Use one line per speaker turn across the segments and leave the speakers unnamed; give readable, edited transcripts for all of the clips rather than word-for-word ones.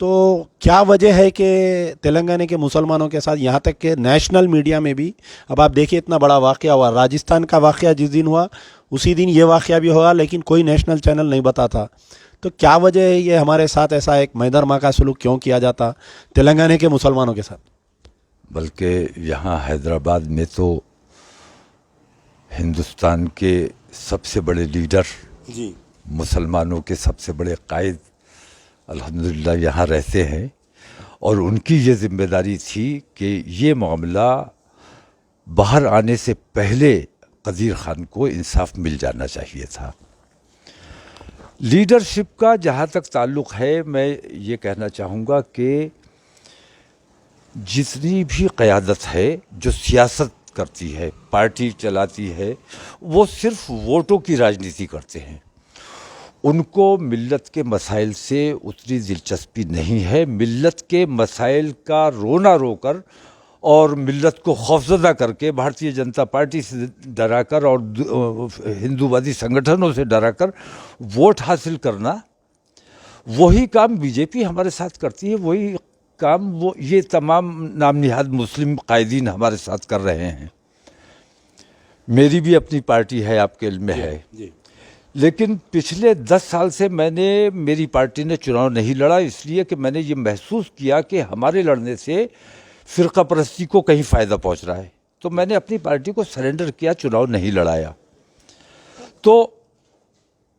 تو کیا وجہ ہے کہ تلنگانہ کے مسلمانوں کے ساتھ یہاں تک کہ نیشنل میڈیا میں بھی اب آپ دیکھیے اتنا بڑا واقعہ ہوا, راجستھان کا واقعہ جس دن ہوا اسی دن یہ واقعہ بھی ہوا, لیکن کوئی نیشنل چینل نہیں بتاتا. تو کیا وجہ ہے یہ ہمارے ساتھ ایسا ایک مہدرما کا سلوک کیوں کیا جاتا تلنگانہ کے مسلمانوں کے ساتھ؟
بلکہ یہاں حیدرآباد میں تو ہندوستان کے سب سے بڑے لیڈر,
جی
مسلمانوں کے سب سے بڑے قائد الحمدللہ یہاں رہتے ہیں, اور ان کی یہ ذمہ داری تھی کہ یہ معاملہ باہر آنے سے پہلے قدیر خان کو انصاف مل جانا چاہیے تھا. لیڈرشپ کا جہاں تک تعلق ہے, میں یہ کہنا چاہوں گا کہ جتنی بھی قیادت ہے جو سیاست کرتی ہے, پارٹی چلاتی ہے, وہ صرف ووٹوں کی راجنیتی کرتے ہیں. ان کو ملت کے مسائل سے اتنی دلچسپی نہیں ہے. ملت کے مسائل کا رونا رو کر اور ملت کو خوفزدہ کر کے بھارتیہ جنتا پارٹی سے ڈرا کر اور ہندووادی سنگٹھنوں سے ڈرا کر ووٹ حاصل کرنا, وہی کام بی جے پی ہمارے ساتھ کرتی ہے. وہی کام یہ تمام نام نہاد مسلم قائدین ہمارے ساتھ کر رہے ہیں. میری بھی اپنی پارٹی ہے, آپ کے علم میں ہے, لیکن پچھلے 10 سال سے میری پارٹی نے چناؤ نہیں لڑا, اس لیے کہ میں نے یہ محسوس کیا کہ ہمارے لڑنے سے فرقہ پرستی کو کہیں فائدہ پہنچ رہا ہے. تو میں نے اپنی پارٹی کو سرنڈر کیا, چناؤ نہیں لڑایا. تو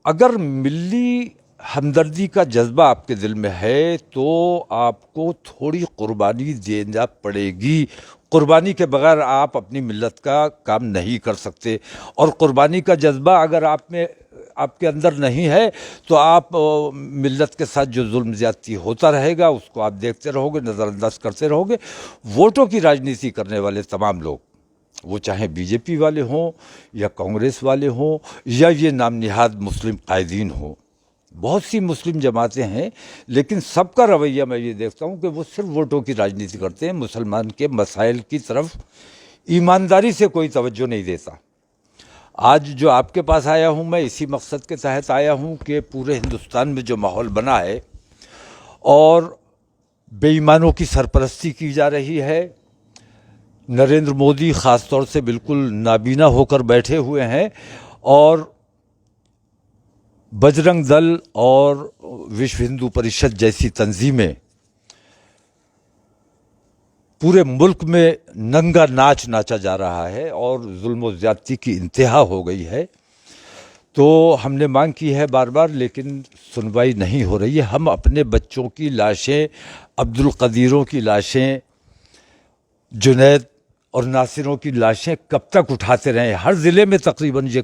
اگر ملی ہمدردی کا جذبہ آپ کے دل میں ہے تو آپ کو تھوڑی قربانی دینا پڑے گی. قربانی کے بغیر آپ اپنی ملت کا کام نہیں کر سکتے, اور قربانی کا جذبہ اگر آپ کے اندر نہیں ہے تو آپ ملت کے ساتھ جو ظلم زیادتی ہوتا رہے گا اس کو آپ دیکھتے رہو گے, نظر انداز کرتے رہو گے. ووٹوں کی راجنیتی کرنے والے تمام لوگ, وہ چاہے بی جے پی والے ہوں یا کانگریس والے ہوں یا یہ نام نہاد مسلم قائدین ہوں, بہت سی مسلم جماعتیں ہیں, لیکن سب کا رویہ میں یہ دیکھتا ہوں کہ وہ صرف ووٹوں کی راجنیتی کرتے ہیں. مسلمان کے مسائل کی طرف ایمانداری سے کوئی توجہ نہیں دیتا. آج جو آپ کے پاس آیا ہوں میں اسی مقصد کے تحت آیا ہوں کہ پورے ہندوستان میں جو ماحول بنا ہے اور بے ایمانوں کی سرپرستی کی جا رہی ہے, نریندر مودی خاص طور سے بالکل نابینا ہو کر بیٹھے ہوئے ہیں, اور بجرنگ دل اور وشو ہندو پریشد جیسی تنظیمیں پورے ملک میں ننگا ناچ ناچا جا رہا ہے اور ظلم و زیادتی کی انتہا ہو گئی ہے. تو ہم نے مانگ کی ہے بار بار, لیکن سنوائی نہیں ہو رہی ہے. ہم اپنے بچوں کی لاشیں, عبد القدیروں کی لاشیں, جنید اور ناصروں کی لاشیں کب تک اٹھاتے رہیں؟ ہر ضلع میں تقریباً یہ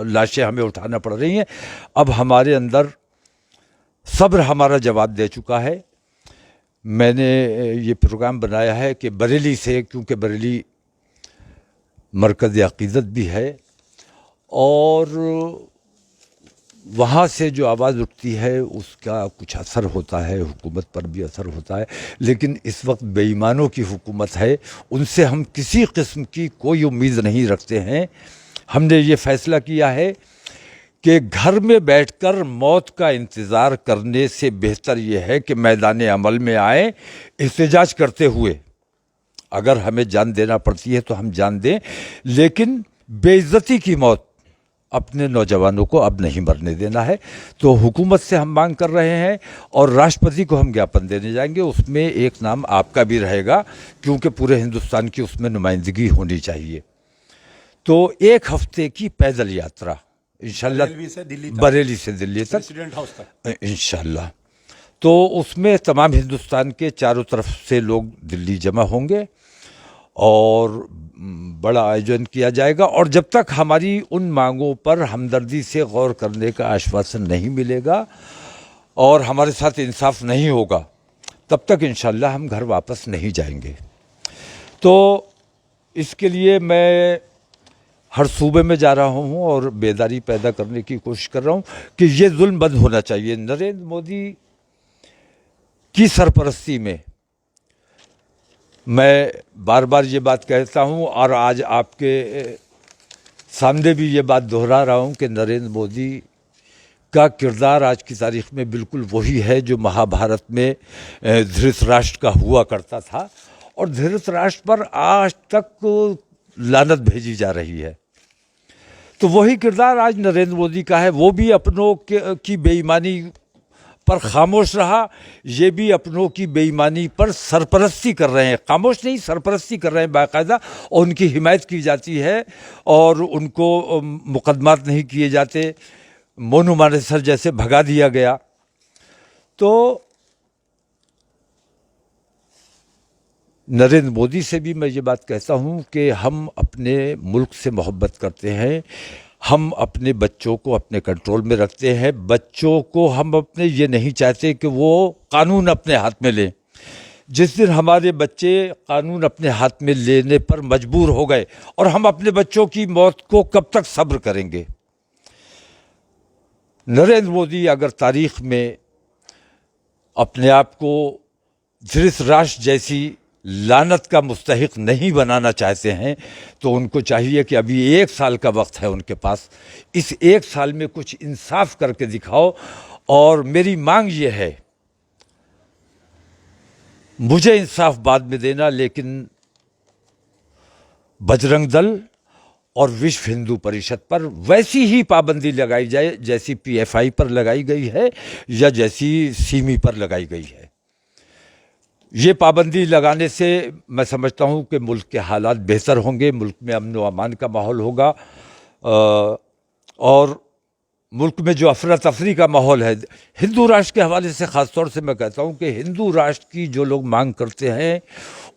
لاشیں ہمیں اٹھانا پڑ رہی ہیں. اب ہمارے اندر صبر ہمارا جواب دے چکا ہے. میں نے یہ پروگرام بنایا ہے کہ بریلی سے, کیونکہ بریلی مرکز عقیدت بھی ہے اور وہاں سے جو آواز اٹھتی ہے اس کا کچھ اثر ہوتا ہے, حکومت پر بھی اثر ہوتا ہے. لیکن اس وقت بے ایمانوں کی حکومت ہے, ان سے ہم کسی قسم کی کوئی امید نہیں رکھتے ہیں. ہم نے یہ فیصلہ کیا ہے کہ گھر میں بیٹھ کر موت کا انتظار کرنے سے بہتر یہ ہے کہ میدان عمل میں آئیں احتجاج کرتے ہوئے. اگر ہمیں جان دینا پڑتی ہے تو ہم جان دیں, لیکن بے عزتی کی موت اپنے نوجوانوں کو اب نہیں مرنے دینا ہے. تو حکومت سے ہم مانگ کر رہے ہیں اور راشٹرپتی کو ہم گیاپن دینے جائیں گے. اس میں ایک نام آپ کا بھی رہے گا کیونکہ پورے ہندوستان کی اس میں نمائندگی ہونی چاہیے. تو 1 ہفتے کی پیدل یاترا انشاءاللہ بریلی سے دلی تک انشاءاللہ. تو اس میں تمام ہندوستان کے چاروں طرف سے لوگ دلی جمع ہوں گے اور بڑا آیوجن کیا جائے گا. اور جب تک ہماری ان مانگوں پر ہمدردی سے غور کرنے کا آشواسن نہیں ملے گا اور ہمارے ساتھ انصاف نہیں ہوگا, تب تک انشاءاللہ ہم گھر واپس نہیں جائیں گے. تو اس کے لیے میں ہر صوبے میں جا رہا ہوں اور بیداری پیدا کرنے کی کوشش کر رہا ہوں کہ یہ ظلم بند ہونا چاہیے. نریندر مودی کی سرپرستی میں میں بار بار یہ بات کہتا ہوں اور آج آپ کے سامنے بھی یہ بات دہرا رہا ہوں کہ نریندر مودی کا کردار آج کی تاریخ میں بالکل وہی ہے جو مہابھارت میں دھرت راشٹر کا ہوا کرتا تھا، اور دھرت راشٹر پر آج تک لعنت بھیجی جا رہی ہے۔ تو وہی کردار آج نریندر مودی کا ہے، وہ بھی اپنوں کی بے ایمانی پر خاموش رہا، یہ بھی اپنوں کی بے ایمانی پر سرپرستی کر رہے ہیں، خاموش نہیں سرپرستی کر رہے ہیں باقاعدہ، اور ان کی حمایت کی جاتی ہے اور ان کو مقدمات نہیں کیے جاتے، مونو مانیسر جیسے بھگا دیا گیا۔ تو نریندر مودی سے بھی میں یہ بات کہتا ہوں کہ ہم اپنے ملک سے محبت کرتے ہیں، ہم اپنے بچوں کو اپنے کنٹرول میں رکھتے ہیں، بچوں کو ہم اپنے یہ نہیں چاہتے کہ وہ قانون اپنے ہاتھ میں لیں۔ جس دن ہمارے بچے قانون اپنے ہاتھ میں لینے پر مجبور ہو گئے، اور ہم اپنے بچوں کی موت کو کب تک صبر کریں گے؟ نریندر مودی اگر تاریخ میں اپنے آپ کو دھرت راشٹر جیسی لعنت کا مستحق نہیں بنانا چاہتے ہیں تو ان کو چاہیے کہ ابھی 1 سال کا وقت ہے ان کے پاس، اس 1 سال میں کچھ انصاف کر کے دکھاؤ۔ اور میری مانگ یہ ہے، مجھے انصاف بعد میں دینا، لیکن بجرنگ دل اور وشو ہندو پریشد پر ویسی ہی پابندی لگائی جائے جیسی PFI پر لگائی گئی ہے یا جیسی سیمی پر لگائی گئی ہے۔ یہ پابندی لگانے سے میں سمجھتا ہوں کہ ملک کے حالات بہتر ہوں گے، ملک میں امن و امان کا ماحول ہوگا، اور ملک میں جو افراتفری کا ماحول ہے، ہندو راشٹر کے حوالے سے خاص طور سے میں کہتا ہوں کہ ہندو راشٹر کی جو لوگ مانگ کرتے ہیں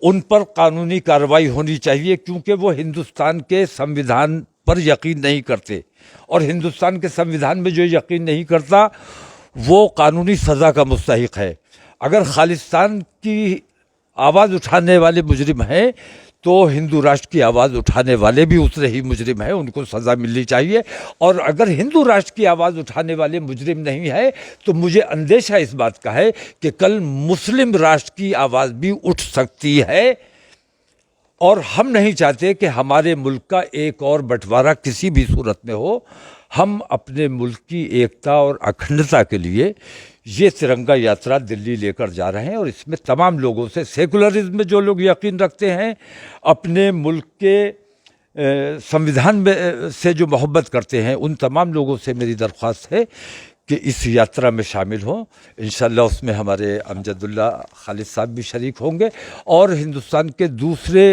ان پر قانونی کارروائی ہونی چاہیے، کیونکہ وہ ہندوستان کے سمویدھان پر یقین نہیں کرتے، اور ہندوستان کے سمویدھان میں جو یقین نہیں کرتا وہ قانونی سزا کا مستحق ہے۔ اگر خالصتان کی آواز اٹھانے والے مجرم ہیں تو ہندو راشٹر کی آواز اٹھانے والے بھی اتنے ہی مجرم ہیں، ان کو سزا ملنی چاہیے۔ اور اگر ہندو راشٹر کی آواز اٹھانے والے مجرم نہیں ہے تو مجھے اندیشہ اس بات کا ہے کہ کل مسلم راشٹر کی آواز بھی اٹھ سکتی ہے، اور ہم نہیں چاہتے کہ ہمارے ملک کا ایک اور بٹوارہ کسی بھی صورت میں ہو۔ ہم اپنے ملک کی ایکتا اور اکھنڈتا کے لیے یہ ترنگا یاترا دلی لے کر جا رہے ہیں، اور اس میں تمام لوگوں سے، سیکولرزم میں جو لوگ یقین رکھتے ہیں، اپنے ملک کے سمویدھان میں سے جو محبت کرتے ہیں، ان تمام لوگوں سے میری درخواست ہے کہ اس یاترا میں شامل ہوں۔ انشاءاللہ اس میں ہمارے امجد اللہ خالد صاحب بھی شریک ہوں گے، اور ہندوستان کے دوسرے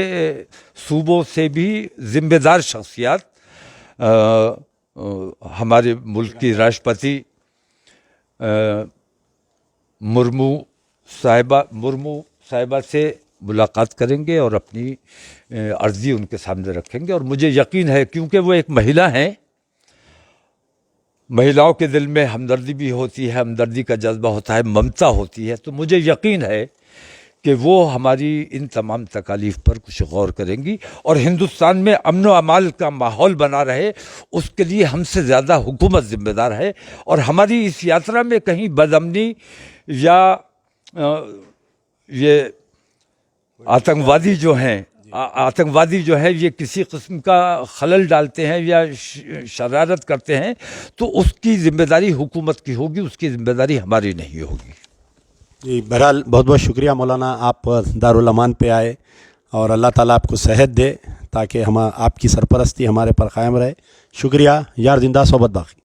صوبوں سے بھی ذمہ دار شخصیات، ہمارے ملک کی راشٹرپتی مرمو صاحبہ سے ملاقات کریں گے اور اپنی عرضی ان کے سامنے رکھیں گے۔ اور مجھے یقین ہے، کیونکہ وہ ایک مہیلا ہیں، مہیلاؤں کے دل میں ہمدردی بھی ہوتی ہے، ہمدردی کا جذبہ ہوتا ہے، ممتا ہوتی ہے، تو مجھے یقین ہے کہ وہ ہماری ان تمام تکالیف پر کچھ غور کریں گی، اور ہندوستان میں امن و امان کا ماحول بنا رہے اس کے لیے ہم سے زیادہ حکومت ذمہ دار ہے۔ اور ہماری اس یاترا میں کہیں بدامنی یا یہ آتنکوادی جو ہیں یہ کسی قسم کا خلل ڈالتے ہیں یا شرارت کرتے ہیں تو اس کی ذمہ داری حکومت کی ہوگی، اس کی ذمہ داری ہماری نہیں ہوگی۔
جی بہرحال بہت بہت شکریہ مولانا، آپ دارالامان پہ آئے، اور اللہ تعالیٰ آپ کو صحت دے تاکہ آپ کی سرپرستی ہمارے پر قائم رہے۔ شکریہ، یار زندہ صحبت باقی۔